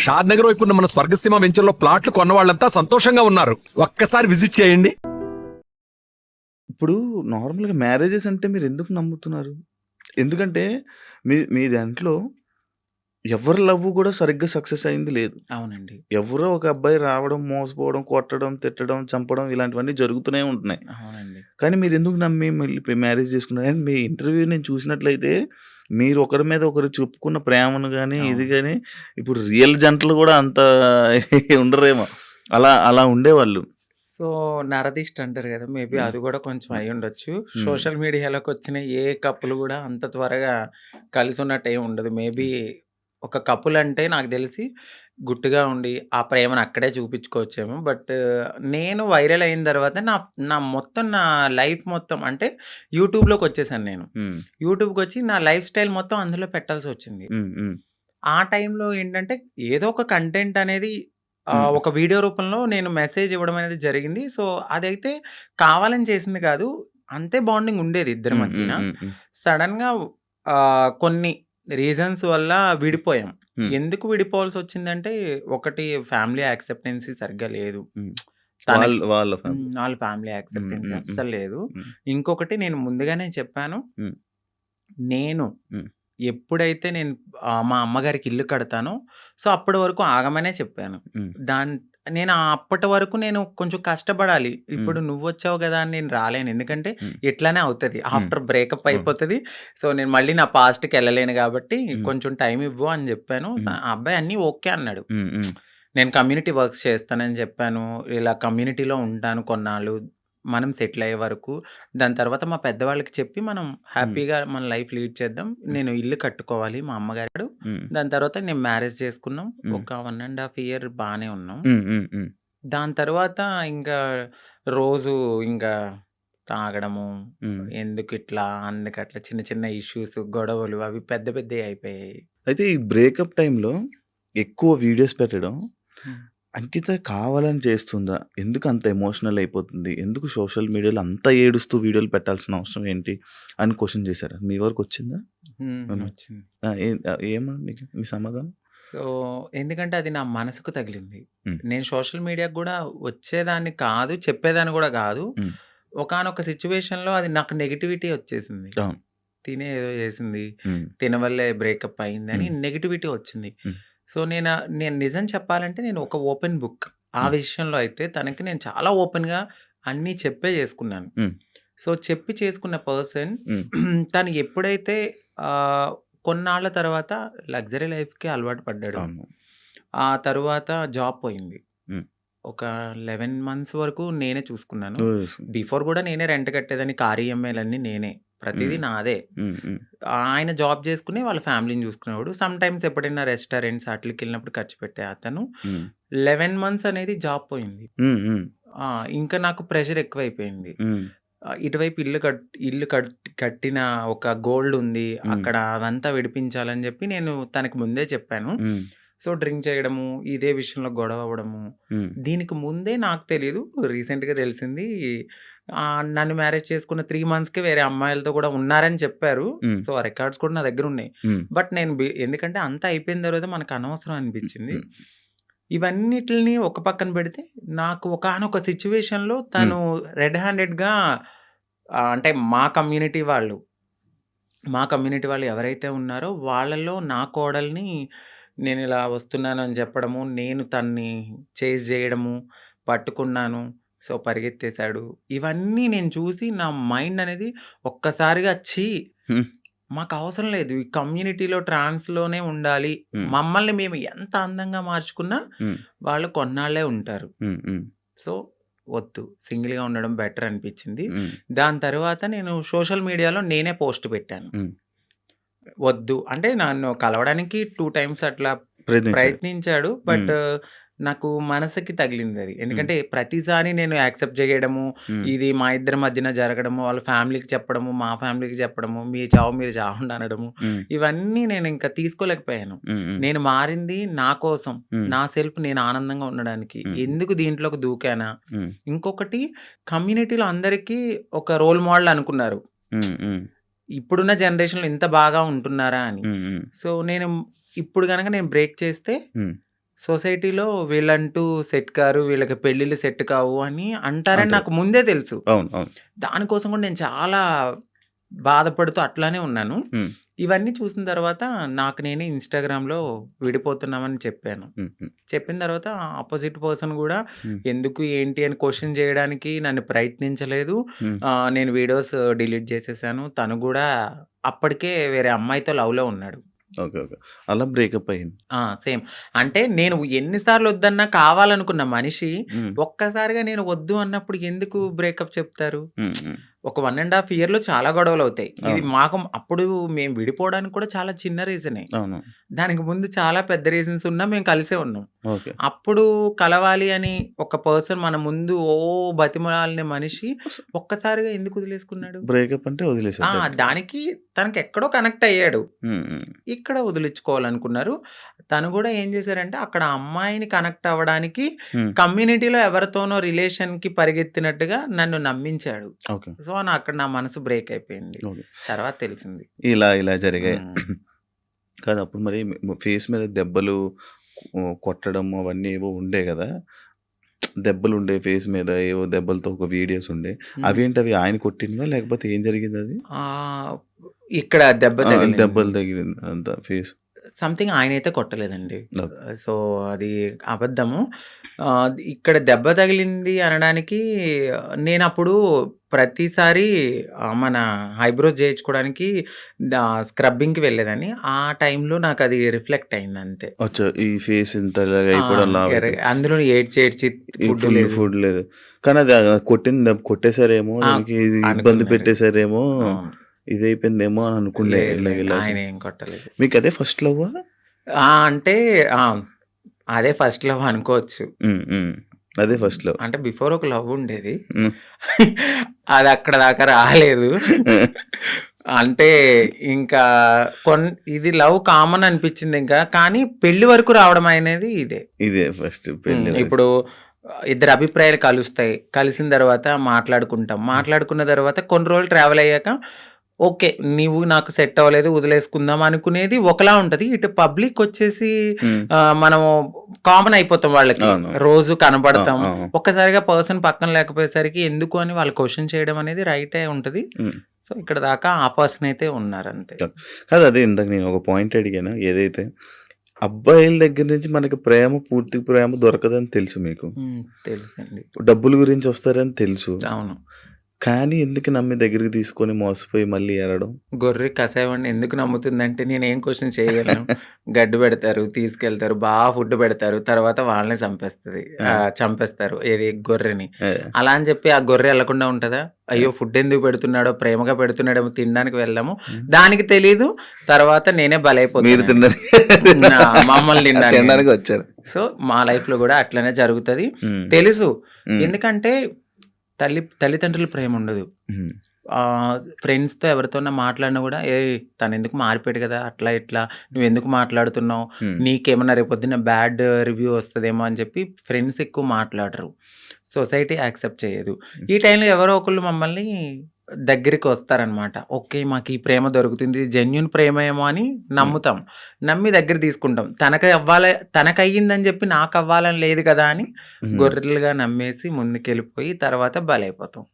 షాద్ నగర్ వైపు ఉన్న మన స్వర్గసీమ వెంచర్లో ప్లాట్లు కొన్న వాళ్ళంతా సంతోషంగా ఉన్నారు. ఒక్కసారి విజిట్ చేయండి. ఇప్పుడు నార్మల్‌గా మ్యారేజెస్ అంటే మీరెందుకు నమ్ముతున్నారు? ఎందుకంటే మీ దాంట్లో ఎవరి లవ్ గూడా సరిగ్గా సక్సెస్ అయింది లేదు. అవునండి. ఎవరో ఒక అబ్బాయి రావడం, మోసపోవడం, కొట్టడం, తిట్టడం, చంపడం ఇలాంటివన్నీ జరుగుతూనే ఉంటున్నాయి. అవునండి. కానీ మీరెందుకు నమ్మి మళ్ళీ మ్యారేజ్ చేసుకున్నారు? అండ్ మీ ఇంటర్వ్యూ నేను చూసినట్లయితే మీరు ఒకరి మీద ఒకరు చెప్పుకున్న ప్రేమను గాని, ఇది అవును. గాని ఇప్పుడు రియల్ జంటలు గూడా అంత ఉండరేమో. అలా ఉండేవాళ్ళు. సో, నరదిష్టి అంటారు గదా! మేబీ హ్మ్. అది గూడా కొంచెం హ్మ్. అయ్యుండొచ్చు. హ్మ్. సోషల్ మీడియాలోకొచ్చిన ఏ కపుల్ గూడా అంత త్వరగా కలిసున్నట్టేం ఉండదు. మేబీ హ్మ్. ఒక కపుల్ అంటే నాకు దెలిసి గుట్టుగా ఉండి, ఆ ప్రేమను అక్కడే చూపిచ్చుకోవచ్చేమో. బట్ నేను వైరల్ అయిన తర్వాత నా లైఫ్ మొత్తం అంటే యూట్యూబ్‌లోకొచ్చేసాను నేను. హ్మ్. యూట్యూబ్‌కొచ్చి నా లైఫ్ స్టైల్ మొత్తం అందులో పెట్టాల్సొచ్చింది. హ్మ్. హ్మ్. ఆ టైంలో ఏంటంటే ఏదో ఒక కంటెంట్ అనేది హ్మ్. ఒక వీడియో రూపంలో నేను మెసేజ్ ఇవ్వడం అనేది జరిగింది. సో, అదైతే కావాలని చేసింది కాదు. అంతే బాండింగ్ ఉండేది ఇద్దరి హ్మ్. హ్మ్. మధ్యన. హ్మ్. హ్మ్. సడెన్‌గా కొన్ని రీజన్స్ వల్ల విడిపోయాం. హ్మ్. ఎందుకు విడిపోవాల్సొచ్చిందంటే ఒకటి ఫ్యామిలీ యాక్సెప్టెన్సీ సరిగ్గా లేదు. హ్మ్. తనకి వాళ్ళ ఫ్యామిలీ. వాళ్ళ ఫ్యామిలీ హ్మ్. యాక్సెప్టెన్సీ హ్మ్. హ్మ్. అస్సలు లేదు. హ్మ్. ఇంకొకటి నేను ముందుగానే చెప్పాను. హ్మ్. నేను హ్మ్. ఎప్పుడైతే నేను మా అమ్మగారికి ఇల్లు కడతానో, సో, అప్పటి వరకు ఆగమనే చెప్పాను. హ్మ్. దాన్ నేను అప్పటి వరకు నేను కొంచెం కష్టపడాలి. హ్మ్. ఇప్పుడు నువ్వొచ్చావు గదా! అని నేను రాలేను. ఎందుకంటే హ్మ్. ఇట్లనే అవుతది. హ్మ్. ఆఫ్టర్ బ్రేకప్ అవును. అయిపోతది. సో, నేను మళ్ళీ నా పాస్ట్‌కెళ్ళలేను గాబట్టి హ్మ్. కొంచెం టైమ్ ఇవ్వు అని జెప్పాను. హ్మ్. ఆ అబ్బాయి అన్నీ ఓకే అన్నాడు. హ్మ్. హ్మ్. నేను కమ్యూనిటీ వర్క్స్ చేస్తానని చెప్పాను. ఇలా కమ్యూనిటీలో ఉంటాను కొన్నాళ్ళు. మనం సెటిల్ అయ్యే వరకు. దాని తర్వాత మా పెద్దవాళ్ళకి చెప్పి మనం హ్మ్. హ్యాపీగా మన లైఫ్ లీడ్ చేద్దాం. హ్మ్. నేను ఇల్లు కట్టుకోవాలి మా అమ్మగారు. హ్మ్. దాని తర్వాత నేను మ్యారేజ్ చేసుకున్నాం. హ్మ్. ఒక 1 ½ ఇయర్ బానే ఉన్నాం. హ్మ్. హ్మ్. హ్మ్. దాని తర్వాత ఇంకా రోజు ఇంకా తాగడము, హ్మ్. ఎందుకిట్లా, అందుకట్లా చిన్న చిన్న ఇష్యూస్, గొడవలు అవి పెద్ద పెద్దయి అయిపోయాయి. అయితే ఈ బ్రేకప్ టైమ్‌లో ఎక్కువ వీడియోస్ పెట్టడం హ్మ్. అంకిత కావాలని చేస్తుందా? ఎందుకు అంత ఎమోషనల్ అయిపోతుంది? ఎందుకు సోషల్ మీడియాలో అంత ఏడుస్తూ వీడియోలు పెట్టాల్సిన అవసరం ఏంటి? అని క్వెషన్ చేసారా? మీ వరకొచ్చిందా? హ్మ్. వచ్చింది. ఆ! ఏమా మీకు మీ సమాధానం? సో, ఎందుకంటే అది నా మనసుకు తగిలింది. హ్మ్. నేను సోషల్ మీడియాకి గూడా వచ్చేదాన్ని కాదు, చెప్పేదాన్ని గూడా గాదు. హ్మ్. ఒకానొక సిట్యుయేషన్‌లో అది నాకు నెగటివిటీ వచ్చేసింది. అవును. తినే ఏదో చేసింది. హ్మ్. తిన వల్లే బ్రేకప్ అయిందని హ్మ్. నెగటివిటీ వచ్చింది. హ్మ్. సో, నేను నిజం చెప్పాలంటే నేను ఒక ఓపెన్ బుక్. ఆ హ్మ్. విషయంలో అయితే తనకి నేను చాలా ఓపెన్‌గా అన్నీ చెప్పే చేసుకున్నాను. హ్మ్. సో, చెప్పి చేసుకున్న పర్సన్ హ్మ్. తను ఎప్పుడైతే ఆహ్, కొన్నాళ్ళ తర్వాత లగ్జరీ లైఫ్‌కి అలవాటు పడ్డాడు. అవును. ఆ తరువాత జాబ్ పోయింది. హ్మ్. ఒక 11 మంత్స్ వరకు నేనే చూసుకున్నాను. ఓహ్! బిఫోర్ గూడా నేనే రెంట్ కట్టేదాన్ని. కార్ ఈఎంఐలన్నీ నేనే. ప్రతీదీ హ్మ్. నాదే. హ్మ్. హ్మ్. ఆయన జాబ్ చేసుకొని వాళ్ళ ఫ్యామిలీని చూసుకునేవాడు. సమ్‌టైమ్స్ ఎప్పుడైనా రెస్టారెంట్స్ ఆటిలకెళ్ళినప్పుడు ఖర్చు పెట్టే అతను. హ్మ్. 11 మంత్స్ అనేది జాబ్ పోయింది. హ్మ్. హ్మ్. ఆ! ఇంకా నాకు ప్రెషర్ ఎక్కువైపోయింది. హ్మ్. ఇటువైపు ఇల్లు కట్టిన ఒక గోల్డ్ ఉంది. హ్మ్. అక్కడ అదంతా విడిపించాలని జెప్పి నేను తనకి ముందే చెప్పాను. హ్మ్. సో, డ్రింక్ చేయడము, ఇదే విషయంలో గొడవ అవ్వడము. హ్మ్. దీనికి ముందే నాకు తెలీదు. రీసెంట్‌గా తెలిసింది. నన్ను మ్యారేజ్ చేసుకున్న 3 మంత్స్‌కే వేరే అమ్మాయిలతో గూడా ఉన్నారని చెప్పారు. హ్మ్. సో, ఆ రికార్డ్స్ కూడా నా దగ్గరున్నాయి. హ్మ్. బట్ నేను ఎందుకంటే అంతా అయిపోయిన తర్వాత మనకు అనవసరం హ్మ్. అనిపిచ్చింది. హ్మ్. ఇవన్నిటిని ఒక పక్కన పెడితే, నాకు ఒకానొక సిట్యుయేషన్‌లో హ్మ్. తను రెడ్ హ్యాండెడ్‌గా అంటే మా కమ్యూనిటీ వాళ్ళు ఎవరైతే ఉన్నారో వాళ్ళలో నా కోడల్ని నేనిలా వస్తున్నానని చెప్పడము, నేను తన్ని చేజ్ జేయడము, పట్టుకున్నాను. సో, పరిగెత్తేసాడు. ఇవన్నీ నేను చూసి నా మైండ్ అనేది ఒక్కసారిగా ఛీ! హ్మ్. మాకవసరం లేదు. ఈ కమ్యూనిటీలో ట్రాన్స్‌లోనే ఉండాలి. హ్మ్. మమ్మల్ని మేము ఎంత అందంగా మార్చుకున్నా హ్మ్. వాళ్ళు కొన్నాళ్ళే ఉంటారు. హ్మ్. హ్మ్. సో, వద్దు. సింగిల్‌గా ఉండడం బెటర్ అనిపిచ్చింది. హ్మ్. దాని తరువాత నేను సోషల్ మీడియాలో నేనే పోస్ట్ పెట్టాను. హ్మ్. వద్దు. అంటే నన్ను కలవడానికి 2 టైమ్స్ అట్లా ప్రయత్నించారు. ప్రయత్నించాడు. హ్మ్. బట్ నాకు మనసుకి తగిలిందది. హ్మ్. ఎందుకంటే ప్రతిసారి నేను యాక్సెప్ట్ చేయడము, హ్మ్. ఇది మా ఇద్దరి మధ్యన జరగడము, వాళ్ళ ఫ్యామిలీకి చెప్పడము, మా ఫ్యామిలీకి చెప్పడము, మీ చావు మీరు చావండి అనడము, హ్మ్. ఇవన్నీ నేనింక తీసుకోలేకపోయాను. హ్మ్. హ్మ్. నేను మారింది నా కోసం, హ్మ్. నా సెల్ఫ్ నేను ఆనందంగా ఉండడానికి. హ్మ్. ఎందుకు దీంట్లోకి దూకానా? హ్మ్. ఇంకొకటి కమ్యూనిటీలో అందరికీ ఒక రోల్ మోడల్ అనుకున్నారు. హ్మ్. హ్మ్. ఇప్పుడున్న జనరేషన్‌లో ఇంత బాగా ఉంటున్నారా అని. హ్మ్. హ్మ్. సో, ఇప్పుడు గనక నేను బ్రేక్ చేస్తే హ్మ్. సొసైటీలో వీళ్ళంటూ సెట్ కారు, వీళ్ళకి పెళ్ళిళ్ళు సెట్ కావు అని అంటారని అంటారు. నాకు ముందే తెలుసు. అవును. అవును. దానికోసం కూడా నేను చాలా బాధపడుతూ అట్లానే ఉన్నాను. హ్మ్. ఇవన్నీ చూసిన తర్వాత నాకు నేనే ఇన్‌స్టాగ్రామ్‌లో విడిపోతున్నామని చెప్పాను. హ్మ్. హ్మ్. చెప్పిన తర్వాత అపోజిట్ పర్సన్ గూడా హ్మ్. ఎందుకు, ఏంటి అని క్వెషన్ చేయడానికి నన్ను ప్రయత్నించలేదు. హ్మ్. నేను వీడియోస్ డిలీట్ చేసేసాను. తను గూడా అప్పటికే వేరే అమ్మాయితో లవ్‌లో ఉన్నాడు. ఓకే. ఓకే. అలా బ్రేకప్ అయింది. సేమ్. అంటే నేను ఎన్ని సార్లు వద్దన్నా కావాలనుకున్న మనిషి హ్మ్. ఒక్కసారిగా నేను వద్దు అన్నప్పుడు ఎందుకు బ్రేకప్ చెప్తారు? హ్మ్. హ్మ్. ఒక 1 ½ ఇయర్‌లో చాలా గొడవలవుతాయి. ఇది అవును. మాకు అప్పుడు మేము విడిపోవడానికి కూడా చాలా చిన్న రీజనే. అవును. దానికి ముందు చాలా పెద్ద రీజన్స్ ఉన్నా మేము కలిసే ఉన్నాం. ఓకే. అప్పుడు కలవాలి అని ఒక పర్సన్ మన ముందు బతిమలాడిన మనిషి ఒక్కసారిగా ఎందుకు వదిలేసుకున్నాడు? బ్రేకప్ అంటే వదిలేసారు డైరెక్ట్‌గా. దానికి తనకెక్కడో కనెక్ట్ అయ్యాడు. హ్మ్. హ్మ్. ఇక్కడ వదిలించుకోవాలనుకున్నారు. తను గూడా ఏం చేశారంటే అక్కడ అమ్మాయిని కనెక్ట్ అవ్వడానికి హ్మ్. కమ్యూనిటీలో ఎవరితోనో రిలేషన్‌కి పరిగెత్తినట్టుగా నన్ను నమ్మించాడు. ఓకే. సో, అక్కడ నా మనసు బ్రేక్ అయిపోయింది. ఓకే. తర్వాత తెలిసింది. ఇలా జరిగాయి. హ్మ్. కాదు అప్పుడు మరి ఫేస్ మీద దెబ్బలు కొట్టడం అవన్నీ ఏవో ఉండే గదా! దెబ్బలుండే ఫేస్ మీద ఏవో దెబ్బలతో ఒక వీడియోస్ ఉండే. హ్మ్. అవేంటవి ఆయన కొట్టినవా? లేకపోతే ఏం జరిగిందది? ఆహ్, ఇక్కడ దెబ్బ తగిలింది. దెబ్బలు తగిలింది అంతా ఫేస్. సంథింగ్ ఆయనైతే కొట్టలేదండి. ఓకే. సో, అది అబద్ధము. ఇక్కడ దెబ్బ తగిలింది అనడానికి నేనప్పుడు ప్రతిసారి మన ఐబ్రోస్ చేయించుకోవడానికి స్క్రబ్బింగ్‌కి వెళ్ళేదాన్ని. ఆ టైంలో నాకది రిఫ్లెక్ట్ అయిందంతే. అచ్చా! ఈ ఫేస్ ఇంత ఇలాగ అయిపోవడం లావైపోవడం. అందులో ఏడ్చి ఏడ్చి ఈ ఫుడ్ లేదు. ఫుడ్ లేదు. కానీ అది కొట్టేసారేమో ఆ! దానికి ఇది ఇబ్బంది అనుకున్నారు. పెట్టేసారేమో, అవును. ఇదయిపోయిందేమో అని అనుకుండే లేదు ఇలాగ లేదు. ఇలా ఆయన ఏం కొట్టలేదు. మీకదే ఫస్ట్ లవ్వా? అంటే ఆ! అదే ఫస్ట్ లవ్ అనుకోవచ్చు. హ్మ్. హ్మ్. అదే ఫస్ట్ లవ్. అంటే బిఫోర్ ఒక లవ్ ఉండేది. హ్మ్. అది అక్కడ దాకా రాలేదు. అంటే ఇంకా ఇది లవ్ కామన్ అనిపించింది ఇంకా. కానీ పెళ్లి వరకు రావడం అనేది ఇదే. ఇదే ఫస్ట్ పెళ్లి వరకు. ఇప్పుడు ఇద్దరి అభిప్రాయాలు కలుస్తాయి. కలిసిన తర్వాత మాట్లాడుకుంటాం. మాట్లాడుకున్న తర్వాత కొన్ని రోజులు ట్రావెల్ అయ్యాక ఓకే. నీవు నాకు సెట్ అవ్వలేదు వదిలేసుకుందాం అనుకునేది ఒకలా ఉంటది. ఇటు పబ్లిక్ వచ్చేసి హ్మ్. మనము కామన్ అయిపోతాం వాళ్ళకి. అవును. రోజు ఆ! కనపడతాం. ఆ! ఒక్కసారిగా పర్సన్ పక్కన లేకపోయేసరికి ఎందుకు అని వాళ్ళు క్వెషన్ చేయడం అనేది రైటే ఉంటది. హ్మ్. సో, ఇక్కడ దాకా ఆ పర్సన్ అయితే ఉన్నారంతే. కాదు అదే ఇందాక నేను ఒక పాయింట్ అడిగాను. ఏదైతే అబ్బాయిల దగ్గర నుంచి మనకి పూర్తి ప్రేమ దొరకదని తెలుసు మీకు. తెలుసండి. డబ్బుల గురించి వస్తారని తెలుసు. అవును. కానీ ఎందుకు నమ్మి దగ్గరికి తీసుకొని మోసపోయి మళ్ళీ ఏడడం? గొర్రె కసాయివాడిని ఎందుకు నమ్ముతుందంటే నేనేం క్వెషన్ చేయగలను. గడ్డి పెడతారు, తీసుకెళ్తారు, ఫుడ్ పెడతారు. తర్వాత వాళ్ళనే ఆ! చంపేస్తారు. ఏది గొర్రెని. ఆ! అలా అని చెప్పి ఆ గొర్రె ఎళ్ళకుండా ఉంటదా? అయ్యో! ఫుడ్ ఎందుకు పెడుతున్నాడో, ప్రేమగా పెడుతున్నాడేమో తినడానికి వెళ్దాము. హ్మ్. దానికి తెలీదు. తర్వాత నేనే మీరు బలైపోతానని. మమ్మల్ని తినడానికి. తినడానికి వచ్చారు. సో, మా లైఫ్‌లో గూడా అట్లనే జరుగుతది. హ్మ్. తెలుసు. హ్మ్. ఎందుకంటే తల్లిదండ్రుల ప్రేముండదు. హ్మ్. ఫ్రెండ్స్‌తో ఎవరితోన్నా మాట్లాడినా గూడా, "ఏయ్! తనెందుకు మారిపోయాడు గదా! అట్లా ఇట్లా నువ్వెందుకు మాట్లాడుతున్నావు? హ్మ్. నీకేమన్నా రేపొద్దున్న బ్యాడ్ రివ్యూ వస్తదేమో" అని చెప్పి ఫ్రెండ్స్ ఎక్కువ మాట్లాడరు. సొసైటీ యాక్సెప్ట్ చేయదు. ఈ టైంలో ఎవరో ఒకళ్ళు మమ్మల్ని దగ్గరికి వస్తారనమాట. ఓకే. మాకీ ప్రేమ దొరుకుతుంది. జెన్యూన్ ప్రేమేమో అని నమ్ముతాం. నమ్మి దగ్గర తీసుకుంటాం. తనకయ్యిందని చెప్పి నాకవ్వాలని లేదు కదా! అని హ్మ్. గొర్రెలుగా నమ్మేసి ముందుకెళ్ళిపోయి తర్వాత బలైపోతాం.